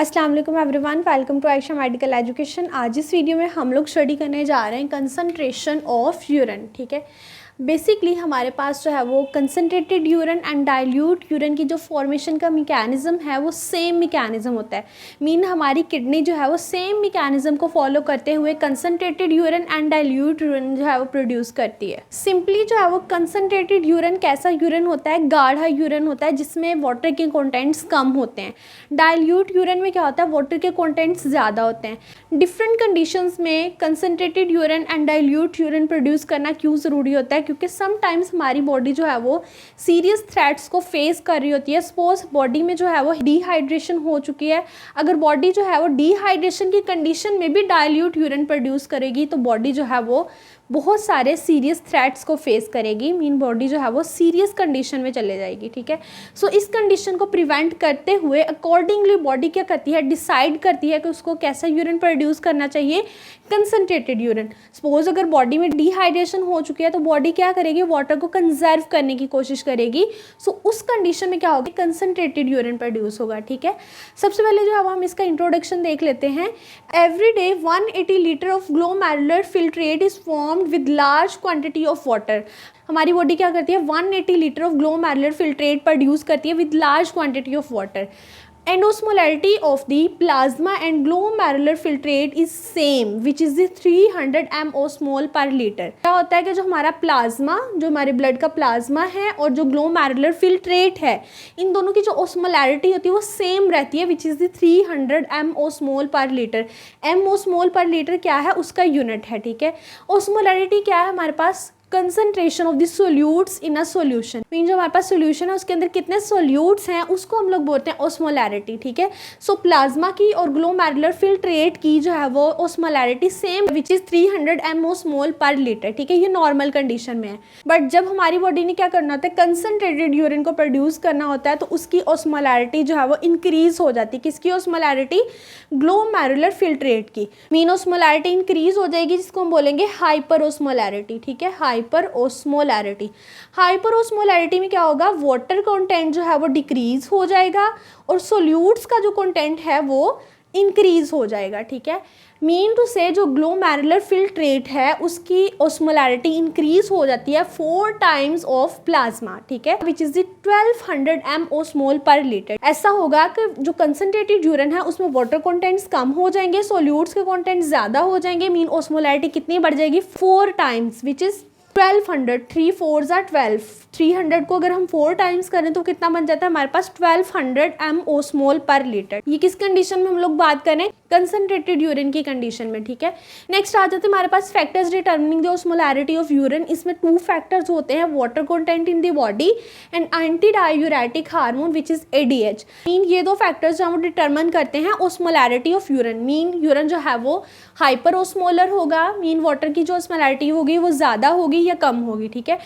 अस्सलाम वालेकुम everyone, welcome to Ayesha Medical Education. आज इस वीडियो में हम लोग स्टडी करने जा रहे हैं कंसंट्रेशन ऑफ यूरिन। ठीक है, बेसिकली हमारे पास जो है वो concentrated urine and dilute urine की जो फॉर्मेशन का मैकेनिज़्म है वो सेम मैकेनिज़्म होता है। मीन हमारी किडनी जो है वो सेम मैकेनिज़्म को फॉलो करते हुए concentrated urine and dilute urine जो है वो प्रोड्यूस करती है। सिंपली जो है वो कंसनट्रेटेड यूरिन कैसा यूरिन होता है, गाढ़ा यूरिन होता है जिसमें वाटर के कंटेंट्स कम होते हैं। डाइल्यूट यूरिन में क्या होता है, वाटर के कंटेंट्स ज़्यादा होते हैं। डिफरेंट कंडीशंस में concentrated urine and dilute urine produce करना क्यों ज़रूरी होता है, क्योंकि समटाइम्स हमारी बॉडी जो है वो सीरियस थ्रेट्स को फेस कर रही होती है। सपोज बॉडी में जो है वो डिहाइड्रेशन हो चुकी है, अगर बॉडी जो है वो डिहाइड्रेशन की कंडीशन में भी डाइल्यूट यूरिन प्रोड्यूस करेगी तो बॉडी जो है वो बहुत सारे सीरियस थ्रेट्स को फेस करेगी। मीन बॉडी जो है वो सीरियस कंडीशन में चले जाएगी। ठीक है, सो इस कंडीशन को प्रिवेंट करते हुए अकॉर्डिंगली बॉडी क्या करती है, डिसाइड करती है कि उसको कैसा यूरिन प्रोड्यूस करना चाहिए, कंसनट्रेटेड यूरिन। सपोज अगर बॉडी में डिहाइड्रेशन हो चुकी है तो बॉडी क्या करेगी, वाटर को कंजर्व करने की कोशिश करेगी। सो उस कंडीशन में क्या होगा, कंसनट्रेटेड यूरिन प्रोड्यूस होगा। ठीक है, सबसे पहले जो है हम इसका इंट्रोडक्शन देख लेते हैं। Every day 180 litre of glomerular filtrate is form with large quantity of water. हमारी बॉडी क्या करती है, 180 litre of glomerular filtrate produce करती है with large quantity of water. Osmolarity of the plasma and glomerular filtrate is same, which is the 300 mmol per liter। क्या होता है कि जो हमारा प्लाज्मा, जो हमारे ब्लड का प्लाज्मा है और जो ग्लोमेरुलर फिल्ट्रेट है, इन दोनों की जो ओस्मोलैरिटी होती है वो सेम रहती है, विच इज़ द 300 mmol पर लीटर। mmol पर लीटर क्या है, उसका यूनिट है। ठीक है, ओस्मोलैरिटी क्या है हमारे पास, concentration of the solutes in a solution. Mean जो हमारे पास सोल्यूशन है उसके अंदर कितने सोल्यूट्स हैं उसको हम लोग बोलते हैं ओस्मोलैरिटी। ठीक है, सो प्लाज्मा की और ग्लोमेरुलर फिल्ट्रेट की जो है वो ओस्मोलैरिटी सेम, विच इज़ 300 mmol पर लीटर। ठीक है, ये नॉर्मल कंडीशन में है। बट जब हमारी बॉडी ने क्या करना होता है, कंसनट्रेटेड यूरिन को प्रोड्यूस करना होता है तो उसकी ओस्मोलैरिटी जो है वो इंक्रीज हो जाती है। किसकी ओस्मोलैरिटी, ग्लोमेरुलर फिल्ट्रेट की। मीन ओस्मोलैरिटी इंक्रीज हो जाएगी जिसको हम बोलेंगे हाइपर ओस्मोलैरिटी। ठीक है, हाइपर ओस्मोलैरिटी। हाइपर ओस्मोलैरिटी में क्या होगा, वाटर कंटेंट जो है वो डिक्रीज हो जाएगा और सोल्यूट्स का जो कंटेंट है वो इंक्रीज हो जाएगा। ठीक है, मीन टू से जो ग्लोमेरुलर फिल्ट्रेट है उसकी ओस्मोलैरिटी इंक्रीज हो जाती है 4 टाइम्स ऑफ प्लाज्मा। ठीक है, विच इज द 1200 mmol पर लीटर। ऐसा होगा कि जो कंसनट्रेटेड यूरिन है उसमें वाटर कंटेंट्स कम हो जाएंगे, सोल्यूट्स के कंटेंट्स ज्यादा हो जाएंगे। मीन ओस्मोलैरिटी कितनी बढ़ जाएगी, 4 times, which is 1200। 3 4s are 12। 300 को अगर हम 4 टाइम्स करें तो कितना बन जाता है हमारे पास, 1200 mmol पर लीटर। ये किस कंडीशन में हम लोग बात करें, कंसनट्रेटेड यूरिन की कंडीशन में। ठीक है, नेक्स्ट आ जाते हैं हमारे पास factors determining the osmolarity of urine. इसमें 2 फैक्टर्स होते हैं, water content in the body and anti diuretic hormone which is ADH। Mean ये 2 फैक्टर्स जो हम डिटर्मिन करते हैं osmolarity of urine. Mean urine जो है वो हाइपर ओस्मोलर होगा, मीन वाटर की जो ओस्मोलैरिटी होगी वो ज़्यादा होगी या कम होगी। ठीक है,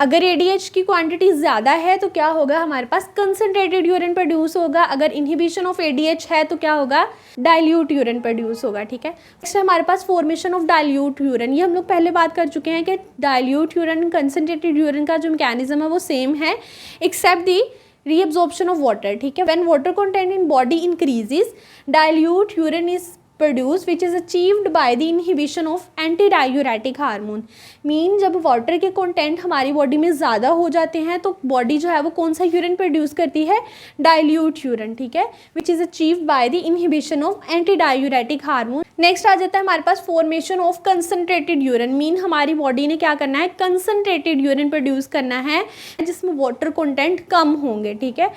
अगर ADH की क्वांटिटी ज़्यादा है तो क्या होगा, हमारे पास कंसनट्रेटेड यूरिन प्रोड्यूस होगा। अगर इनहिबिशन ऑफ ADH है तो क्या होगा, डाइल्यूट यूरिन प्रोड्यूस होगा। ठीक है, नेक्स्ट हमारे पास फॉर्मेशन ऑफ डाइल्यूट यूरिन। ये हम लोग पहले बात कर चुके हैं कि डाइल्यूट यूरिन कंसनट्रेटेड यूरिन का जो मैकेनिज्म है वो सेम है except the reabsorption of water. ठीक है, when water content in body increases dilute urine is produce which is achieved by the inhibition of anti diuretic hormone. Mean जब water के content हमारी बॉडी में ज़्यादा हो जाते हैं तो बॉडी जो है वो कौन सा यूरिन प्रोड्यूस करती है, डाइल्यूट यूरिन। ठीक है, which is achieved by the inhibition of anti diuretic hormone. Next आ जाता है हमारे पास formation of concentrated urine. Mean हमारी बॉडी ने क्या करना है, कंसनट्रेटेड यूरिन प्रोड्यूस करना है जिसमें वाटर कंटेंट कम होंगे। ठीक है,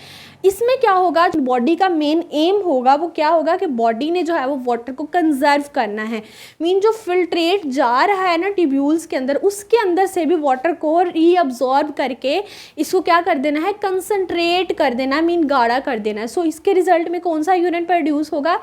इसमें क्या होगा, बॉडी का मेन एम होगा वो क्या होगा कि बॉडी ने जो है वो वाटर को कंजर्व करना है। मीन जो फिल्ट्रेट जा रहा है ना ट्यूब्यूल्स के अंदर, उसके अंदर से भी वाटर को रीअब्जॉर्ब करके इसको क्या कर देना है, कंसनट्रेट कर देना, मीन गाढ़ा कर देना है। सो इसके रिजल्ट में कौन सा यूरिन प्रोड्यूस होगा,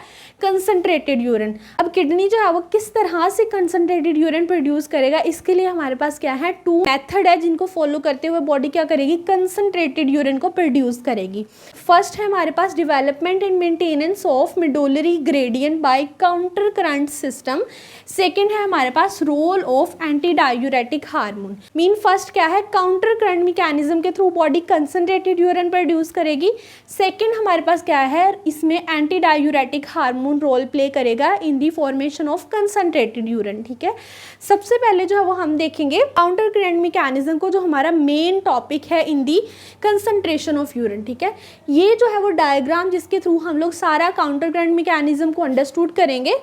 कंसनट्रेटेड यूरिन। अब किडनी जो है वो किस तरह से कंसनट्रेटेड यूरिन प्रोड्यूस करेगा, इसके लिए हमारे पास क्या है, 2 मेथड है जिनको फॉलो करते हुए बॉडी क्या करेगी, कंसनट्रेटेड यूरिन को प्रोड्यूस करेगी। फर्स्ट है हमारे पास development and maintenance of medullary gradient by counter current system. Second है हमारे पास role of anti diuretic hormone. Mean first क्या है, काउंटर करंट मैकेनिज्म के through body concentrated urine produce करेगी। सेकेंड हमारे पास क्या है, इसमें anti diuretic hormone role play करेगा in the formation of concentrated urine. ठीक है, सबसे पहले जो है वो हम देखेंगे काउंटर करंट मैकेनिज्म को, जो हमारा मेन टॉपिक है इन दी कंसंट्रेशन ऑफ यूरिन। ठीक है, ये जो है वो डायग्राम जिसके थ्रू हम लोग सारा काउंटर करंट मैकेनिज्म को अंडरस्टूड करेंगे।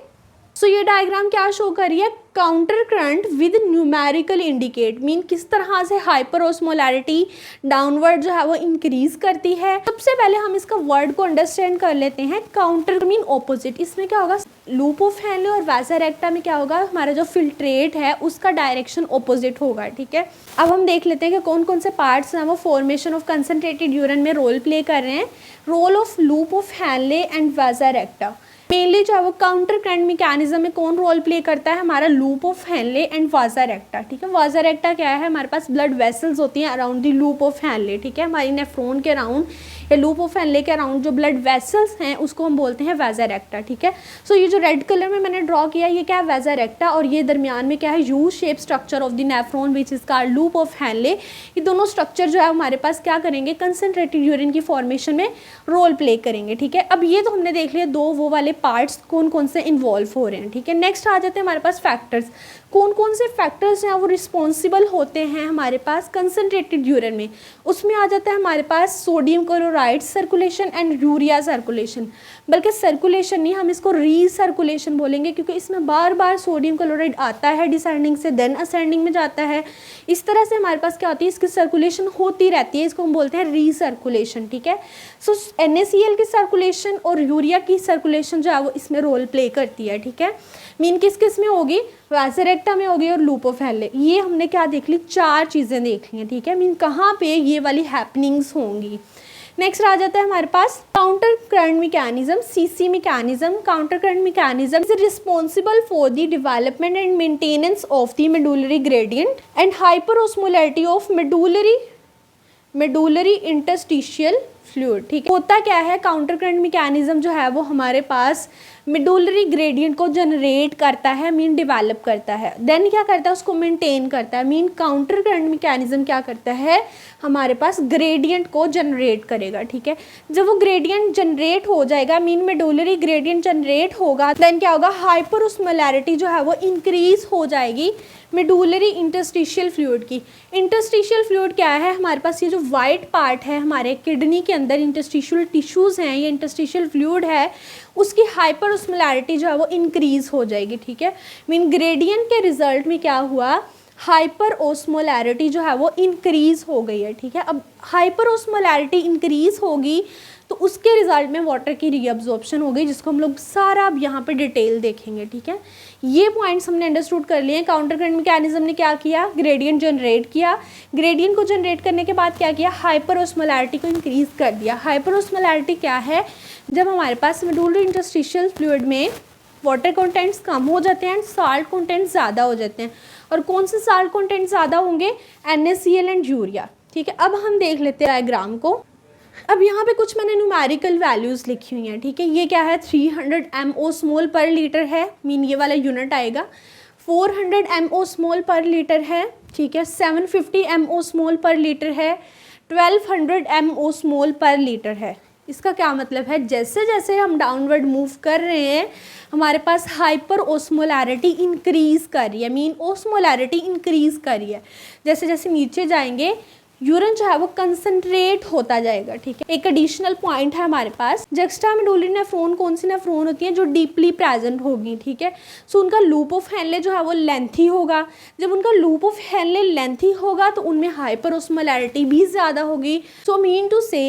सो ये डायग्राम क्या शो कर रही है, counter current with numerical indicate. Mean किस तरह से हाइपर ऑस्मोलैरिटी डाउनवर्ड जो है वो इंक्रीज करती है। सबसे पहले हम इसका वर्ड को अंडरस्टैंड कर लेते हैं। काउंटर मीन ऑपोजिट, इसमें क्या होगा, लूप ऑफ हैनले और वैसा रेक्टा में क्या होगा, हमारा जो फिल्ट्रेट है उसका डायरेक्शन ऑपोजिट होगा। ठीक है, अब हम देख लेते हैं कि कौन कौन से पार्ट्स हैं वो फॉर्मेशन ऑफ कंसनट्रेटेड यूरिन में रोल प्ले कर रहे हैं। Role of loop of Henle and vasa recta. Mainly जो है वो काउंटर करंट मैकेनिज्म में कौन रोल प्ले करता है, हमारा लूप ऑफ हैनले एंड वाजा रेक्टा। ठीक है, वाजा रेक्टा क्या है, हमारे पास ब्लड वेसल्स होती हैं around the loop of Henle. ठीक है, हमारी नेफ्रॉन के अराउंड या लूप ऑफ हैनले के अराउंड जो ब्लड वेसल्स हैं उसको हम बोलते हैं वाजा रेक्टा। ठीक है, सो ये जो रेड कलर में मैंने ड्रॉ किया ये क्या है, वाजा रेक्टा, और ये दरमियान में क्या है, U shape structure of the nephron which is called loop of Henle. ये दोनों स्ट्रक्चर जो है हमारे पास क्या करेंगे, कंसनट्रेटेड यूरिन की फॉर्मेशन में रोल प्ले करेंगे। ठीक है, अब ये तो हमने देख लिया दो वो वाले पार्ट्स कौन कौन से इन्वॉल्व हो रहे हैं। ठीक है, नेक्स्ट आ जाते हैं हमारे पास फैक्टर्स। कौन कौन से फैक्टर्स हैं वो रिस्पॉन्सिबल होते हैं हमारे पास कंसनट्रेटेड यूरिन में। उसमें आ जाता है हमारे पास sodium chloride circulation and urea circulation. बल्कि सर्कुलेशन नहीं, हम इसको रीसर्कुलेशन बोलेंगे, क्योंकि इसमें बार बार सोडियम क्लोराइड आता है डिसेंडिंग से, देन असेंडिंग में जाता है। इस तरह से हमारे पास क्या होती है, इसकी सर्कुलेशन होती रहती है, इसको हम बोलते हैं रीसर्कुलेशन। ठीक है, सो NaCl की सर्कुलेशन और यूरिया की सर्कुलेशन जो है वो इसमें रोल प्ले करती है। ठीक है, मीन किस किस में होगी, वाजा रेक्टा में होगी और लूप ऑफ हैनले। ये हमने क्या देख ली, चार चीज़ें देख ली हैं। ठीक है, मीन कहाँ पे ये वाली हैपनिंग्स होंगी। नेक्स्ट आ जाता है हमारे पास counter current mechanism, CC mechanism. Counter current mechanism is responsible for the development and maintenance of the medullary gradient and hyper osmolarity of medullary interstitial fluid. ठीक है, होता क्या है, काउंटर करंट मैकेनिज्म जो है वो हमारे पास मेडुलरी ग्रेडियंट को जनरेट करता है, मीन डेवलप करता है, देन क्या करता है, उसको मेंटेन करता है। मीन काउंटर करंट मैकेनिज्म क्या करता है, हमारे पास ग्रेडियंट को जनरेट करेगा। ठीक है, जब वो ग्रेडियंट जनरेट हो जाएगा, मीन मेडुलरी ग्रेडियंट जनरेट होगा, देन क्या होगा, हाइपर ऑस्मोलैरिटी जो है वो इंक्रीज हो जाएगी मेडुलरी इंटरस्टिशियल फ्लूइड की। इंटरस्टिशियल फ्लूइड क्या है, हमारे पास ये जो वाइट पार्ट है हमारे किडनी के अंदर इंटरस्टिशियल टिश्यूज़ हैं, ये इंटरस्टिशियल फ्लूइड है, उसकी हाइपर ऑस्मोलैरिटी जो है वो इंक्रीज हो जाएगी। ठीक है, मीन ग्रेडियंट के रिजल्ट में क्या हुआ, हाइपर ऑस्मोलैरिटी जो है वो इंक्रीज हो गई है। ठीक है, अब हाइपर ऑस्मोलैरिटी इंक्रीज होगी तो उसके रिजल्ट में वाटर की रीअब्जॉर्प्शन हो गई, जिसको हम लोग सारा अब यहाँ पे डिटेल देखेंगे। ठीक है, ये पॉइंट्स हमने अंडरस्टूड कर लिए हैं। काउंटर करंट मैकेनिज्म ने क्या किया, ग्रेडियंट जनरेट किया, ग्रेडियंट को जनरेट करने के बाद क्या किया, हाइपर ऑस्मोलैरिटी को इंक्रीज कर दिया। हाइपर ऑस्मोलैरिटी क्या है, जब हमारे पास मेडुलरी इंटरस्टिशियल फ्लूइड में वाटर कंटेंट्स कम हो जाते हैं एंड साल्ट कंटेंट ज़्यादा हो जाते हैं। और कौन से साल्ट कंटेंट ज़्यादा होंगे, NaCl एंड यूरिया। ठीक है, अब हम देख लेते हैं डायग्राम को। अब यहाँ पे कुछ मैंने न्यूमेरिकल वैल्यूज़ लिखी हुई हैं। ठीक है, ये क्या है, 300 MO/mol पर लीटर है, मीन ये वाला यूनिट आएगा। 400 MO/mol पर लीटर है। ठीक है, 750 MO/mol पर लीटर है, 1200 MO/mol पर लीटर है। इसका क्या मतलब है, जैसे जैसे हम डाउनवर्ड मूव कर रहे हैं हमारे पास हाइपर ऑस्मोलैरिटी इंक्रीज कर रही है, मीन ऑस्मोलैरिटी इंक्रीज कर रही है। जैसे जैसे नीचे जाएंगे यूरिन जो है वो कंसंट्रेट होता जाएगा। ठीक है, एक एडिशनल पॉइंट है हमारे पास, जुक्स्टामेडुलरी नेफ्रॉन कौन सी नेफ्रॉन होती है, जो डीपली प्रेजेंट होगी। ठीक है, सो उनका लूप ऑफ हैनले जो है वो लेंथी होगा। जब उनका लूप ऑफ हैनले लेंथी होगा तो उनमें हाइपर ऑस्मोलैरिटी भी ज़्यादा होगी। सो मीन टू से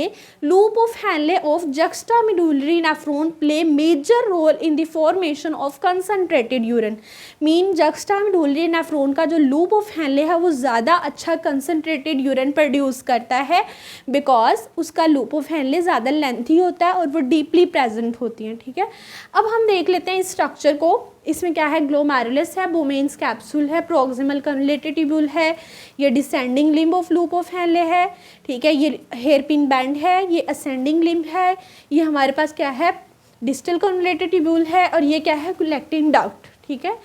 loop of Henle of juxtamedullary nephron play major role in the formation of concentrated urine. Mean juxtamedullary nephron का जो लूप ऑफ हैनले है वो ज़्यादा अच्छा कंसंट्रेटेड यूरिन प्रोड्यूस करता है, बिकॉज उसका लूप ऑफ हैनले ज़्यादा लेंथी होता है और वो डीपली प्रेजेंट होती हैं। ठीक है, अब हम देख लेते हैं इस स्ट्रक्चर को। इसमें क्या है, ग्लोमेरुलस है, बोमेन्स कैप्सूल है, प्रोक्सिमल कन्वोल्यूटेड ट्यूब्यूल है, ये descending limb of loop of Henle है। ठीक है, ये हेयरपिन बैंड है, ये असेंडिंग लिम्ब है, ये हमारे पास क्या है, डिस्टल कन्वोलेटेड ट्यूब्यूल है और ये क्या है, कलेक्टिंग डक्ट, ठीक है।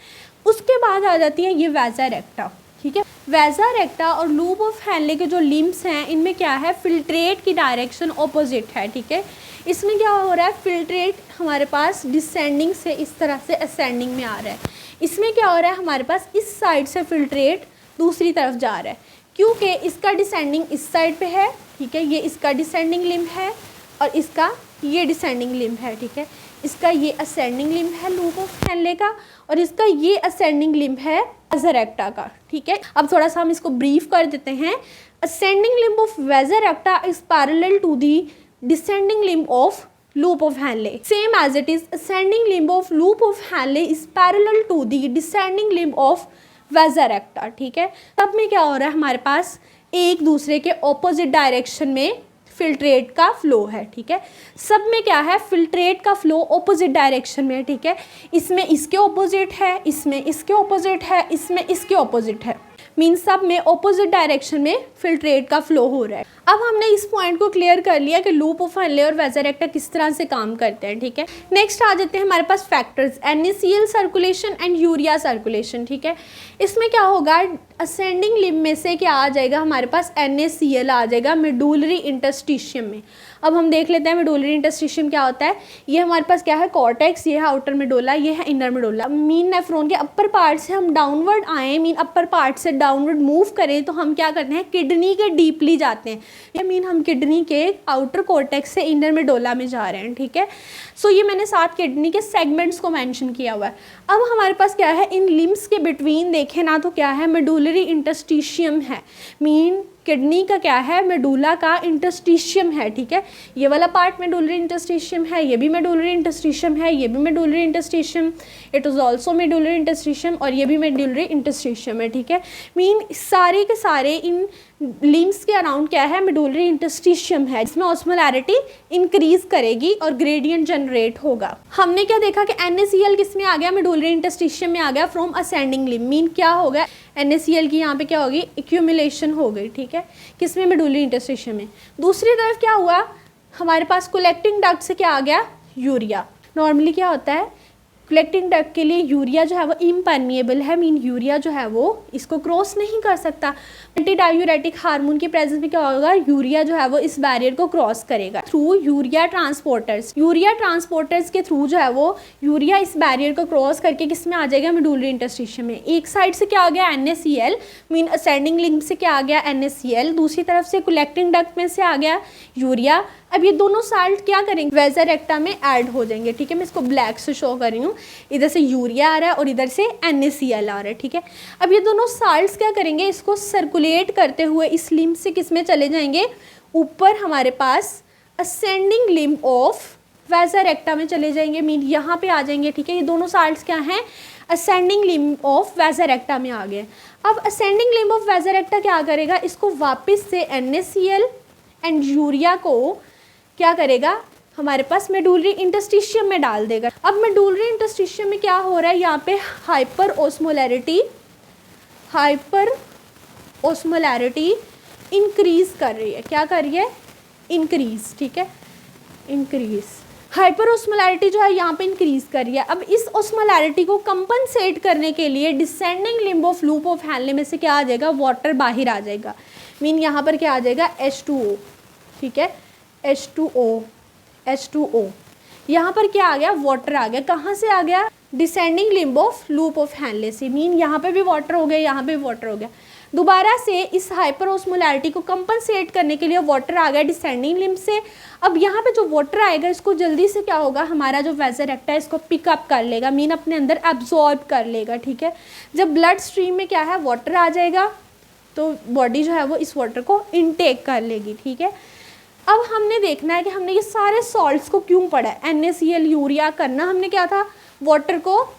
उसके बाद आ जाती है ये वैसा रेक्टा, ठीक है। वैसा रेक्टा और लूप ऑफ हैनले के जो लिम्स हैं इनमें क्या है, फिल्ट्रेट की डायरेक्शन ऑपोजिट है, ठीक है। इसमें क्या हो रहा है, फिल्ट्रेट हमारे पास डिसेंडिंग से इस तरह से असेंडिंग में आ रहा है। इसमें क्या हो रहा है, हमारे पास इस साइड से फिल्ट्रेट दूसरी तरफ जा रहा है, क्योंकि इसका डिसेंडिंग इस साइड पे है, ठीक है। ये इसका डिसेंडिंग लिम्ब है और इसका ये डिसेंडिंग लिम्ब है, ठीक है। इसका ये असेंडिंग लिम्ब है लूप ऑफ हैनले का और इसका ये असेंडिंग लिम्ब है वैसा रेक्टा का, ठीक है। अब थोड़ा सा हम इसको ब्रीफ कर देते हैं। Ascending limb of vasa recta is parallel to the descending limb of loop of Henle. Same as it is, ascending limb of loop of Henle is parallel to the descending limb of vasa recta, ठीक है। तब में क्या हो रहा है, हमारे पास एक दूसरे के ऑपोजिट डायरेक्शन में फिल्ट्रेट का फ्लो है, ठीक है। सब में क्या है, फिल्ट्रेट का फ्लो ऑपोजिट डायरेक्शन में, ठीक है। इसमें इसके ऑपोजिट है, इसमें इसके ऑपोजिट है, इसमें इसके ऑपोजिट है, मीन सब में ऑपोजिट डायरेक्शन में फिल्ट्रेट का फ्लो हो रहा है। अब हमने इस पॉइंट को क्लियर कर लिया कि लूप ऑफ हैनले और वैसा रेक्टा किस तरह से काम करते हैं, ठीक है। नेक्स्ट आ जाते हैं हमारे पास factors, NaCl circulation and urea circulation, ठीक है। इसमें क्या होगा, असेंडिंग लिम्ब में से क्या आ जाएगा, हमारे पास NaCl आ जाएगा मेडुलरी इंटरस्टिशियम में। अब हम देख लेते हैं मेडुलरी इंटरस्टिशियम क्या होता है। ये हमारे पास क्या है, कॉर्टेक्स, ये है आउटर मेडुला, ये है इनर मेडुला। मीन नेफ्रॉन के अपर पार्ट से हम डाउनवर्ड आए, मीन अपर पार्ट से डाउनवर्ड मूव करें तो हम क्या करते हैं, किडनी के डीपली जाते हैं, ये मीन हम किडनी के आउटर कॉर्टेक्स से इनर मेडुला में जा रहे हैं, ठीक है। सो ये मैंने 7 किडनी के सेगमेंट्स को मेंशन किया हुआ है। अब हमारे पास क्या है, इन लिम्स के बिटवीन देखें ना तो क्या है, मेडुलरी इंटरस्टिशियम है, मीन किडनी का क्या है, मेडुला का इंटरस्टिशियम है, ठीक है। ये वाला पार्ट मेडुलरी इंटरस्टिशियम है, ये भी मेडुलरी इंटरस्टिशियम है, ये भी medullary interstitium, it is also medullary interstitium और ये भी मेडुलरी इंटरस्टिशियम है, ठीक है। मीन सारे के सारे इन लिम्स के अराउंड क्या है, मेडुलरी इंटरस्टिशियम है, इसमें ऑस्मोलैरिटी इंक्रीज करेगी और ग्रेडियंट जनरेट होगा। हमने क्या देखा कि NaCl किस में आ गया, मेडुलरी इंटरस्टिशियम में आ गया फ्रॉम असेंडिंग लिम्ब, मीन क्या हो गया, NaCl की यहाँ पे क्या होगी, एक्यूमुलेशन हो गई, ठीक है, किसमें, मेडुलरी इंटरस्टिशियम में। दूसरी तरफ क्या हुआ, हमारे पास कलेक्टिंग डक्ट से क्या आ गया, यूरिया। नॉर्मली क्या होता है, कलेक्टिंग डक्ट के लिए यूरिया जो है वो इम्परमिएबल है, मीन यूरिया जो है वो इसको क्रॉस नहीं कर सकता। एंटी डायूरेटिक हार्मोन की प्रेजेंस में क्या होगा, यूरिया जो है वो इस बैरियर को क्रॉस करेगा through urea transporters. Urea transporters के थ्रू जो है वो यूरिया इस बैरियर को क्रॉस करके किस में आ जाएगा, मेडुलरी इंटरस्टिशियम में। एक साइड से क्या आ गया, NaCl, मीन असेंडिंग लिम्ब से क्या आ गया, NaCl, दूसरी तरफ से कलेक्टिंग डक्ट में से आ गया यूरिया। अब ये दोनों साल्ट क्या करेंगे, वैसा रेक्टा में ऐड हो जाएंगे, ठीक है। मैं इसको ब्लैक से शो कर रही हूँ, इधर से यूरिया आ रहा है और इधर से NaCl आ रहा है, ठीक है। अब ये दोनों साल्ट्स क्या करेंगे, इसको सर्कुलेट करते हुए इस लिम्ब से किस में चले जाएंगे, ऊपर हमारे पास असेंडिंग लिम्ब ऑफ वैसा रेक्टा में चले जाएंगे, मीन यहाँ पे आ जाएंगे, ठीक है। ये दोनों साल्ट्स क्या हैं, असेंडिंग लिम्ब ऑफ वैसा रेक्टा में आ गए। अब असेंडिंग लिम्ब ऑफ वैसा रेक्टा क्या करेगा, इसको वापस से NaCl एंड यूरिया को क्या करेगा, हमारे पास मेडुलरी इंटरस्टिशियम में डाल देगा। अब मेडुलरी इंटरस्टिशियम में क्या हो रहा है, यहाँ पे हाइपर ओस्मोलैरिटी इंक्रीज कर रही है, क्या कर रही है, इंक्रीज, ठीक है, इंक्रीज। हाइपर ओस्मोलैरिटी जो है यहाँ पे इंक्रीज कर रही है। अब इस ओस्मोलैरिटी को कंपनसेट करने के लिए descending limb of loop of Henle में से क्या आ जाएगा, वाटर बाहर आ जाएगा, मीन यहाँ पर क्या आ जाएगा, H2O, ठीक है, H2O। यहाँ पर क्या आ गया, वाटर आ गया, कहाँ से आ गया, descending limb of loop of Henle से, मीन यहाँ पे भी वाटर हो गया, यहाँ पे भी वाटर हो गया। दोबारा से इस हाइपर ओस्मोलैरिटी को कंपनसेट करने के लिए वाटर आ गया डिसेंडिंग लिम्ब से। अब यहाँ पे जो वाटर आएगा इसको जल्दी से क्या होगा, हमारा जो वैसा रेक्टा है इसको पिकअप कर लेगा, मीन अपने अंदर एब्जॉर्ब कर लेगा, ठीक है। जब ब्लड स्ट्रीम में क्या है, वाटर आ जाएगा तो बॉडी जो है वो इस वाटर को इनटेक कर लेगी, ठीक है। अब हमने देखना है कि हमने ये सारे सॉल्ट्स को क्यों पढ़ा है, NaCl, यूरिया करना हमने क्या था, वाटर को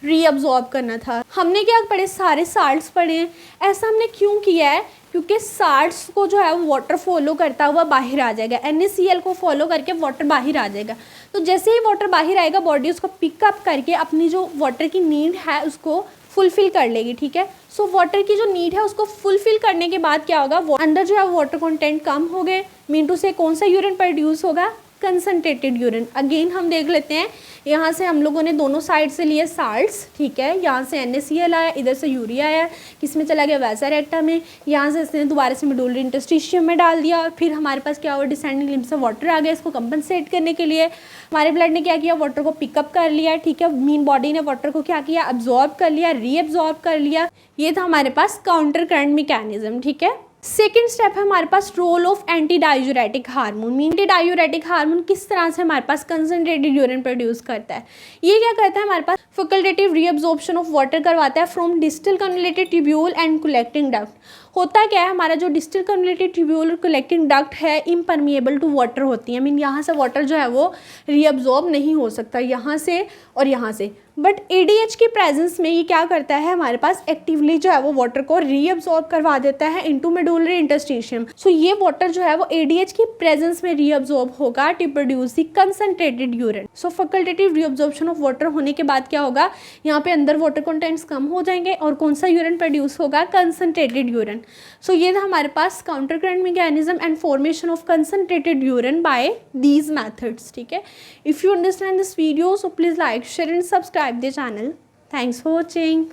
रीअब्जॉर्ब करना था। हमने क्या पढ़े, सारे साल्ट्स पढ़े हैं। ऐसा हमने क्यों किया है, क्योंकि साल्ट्स को जो है वो वाटर फॉलो करता हुआ बाहर आ जाएगा, NaCl को फॉलो करके वाटर बाहर आ जाएगा। तो जैसे ही वाटर बाहर आएगा बॉडी उसको पिकअप करके अपनी जो वाटर की नीड है उसको फुलफिल कर लेगी, ठीक है। सो वाटर की जो नीड है उसको फुलफिल करने के बाद क्या होगा, अंदर जो है वाटर कंटेंट कम हो गए, मीन टू से कौन सा यूरिन प्रोड्यूस होगा, कंसनट्रेटेड यूरिन। अगेन हम देख लेते हैं, यहाँ से हम लोगों ने दोनों साइड से लिए साल्ट्स, ठीक है, यहाँ से NaCl आया, इधर से यूरिया आया, किस में चला गया, वैसा रेक्टा में, यहाँ से इसने दोबारा से मेडुलरी इंटरस्टिशियम में डाल दिया, और फिर हमारे पास क्या हुआ, डिसेंडिंग लिम्फ से वाटर आ गया। इसको कंपनसेट करने के लिए हमारे ब्लड ने क्या किया, वाटर को पिकअप कर लिया, ठीक है, मीन बॉडी ने वाटर को क्या किया, अब्जॉर्ब कर लिया, रीअब्जॉर्ब कर लिया। ये था हमारे पास काउंटर करंट मैकेनिज्म, ठीक है। सेकेंड स्टेप है हमारे पास role of anti diuretic hormone. Anti diuretic hormone किस तरह से हमारे पास कंसनट्रेटेड यूरिन प्रोड्यूस करता है, ये क्या करता है, हमारे पास फैकल्टेटिव रीअब्जॉर्प्शन ऑफ वाटर करवाता है from distal convoluted tubule and collecting duct. होता क्या है, हमारा जो डिस्टल कन्वोल्यूटेड ट्यूब्यूल और कलेक्टिंग डक्ट है इम्परमिएबल टू वाटर होती है, मीन यहाँ से वाटर जो है वो रीअब्जॉर्ब नहीं हो सकता, यहाँ से और यहाँ से। बट ADH की प्रेजेंस में ये क्या करता है, हमारे पास एक्टिवली जो है वो वाटर को रीअब्जॉर्ब करवा देता है इनटू मेडुलरी इंटरस्टिशियम। सो ये वाटर जो है वो ADH की प्रेजेंस में रीअब्जॉर्ब होगा to produce the concentrated urine. So facultative reabsorption of water होने के बाद क्या होगा, यहाँ पे अंदर वाटर कंटेंट्स कम हो जाएंगे और कौन सा यूरिन प्रोड्यूस होगा, कंसनट्रेटेड यूरिन। सो ये था हमारे पास counter current mechanism and formation of concentrated urine by these methods, ठीक है। If you understand this video so please like, share and subscribe the channel. Thanks for watching.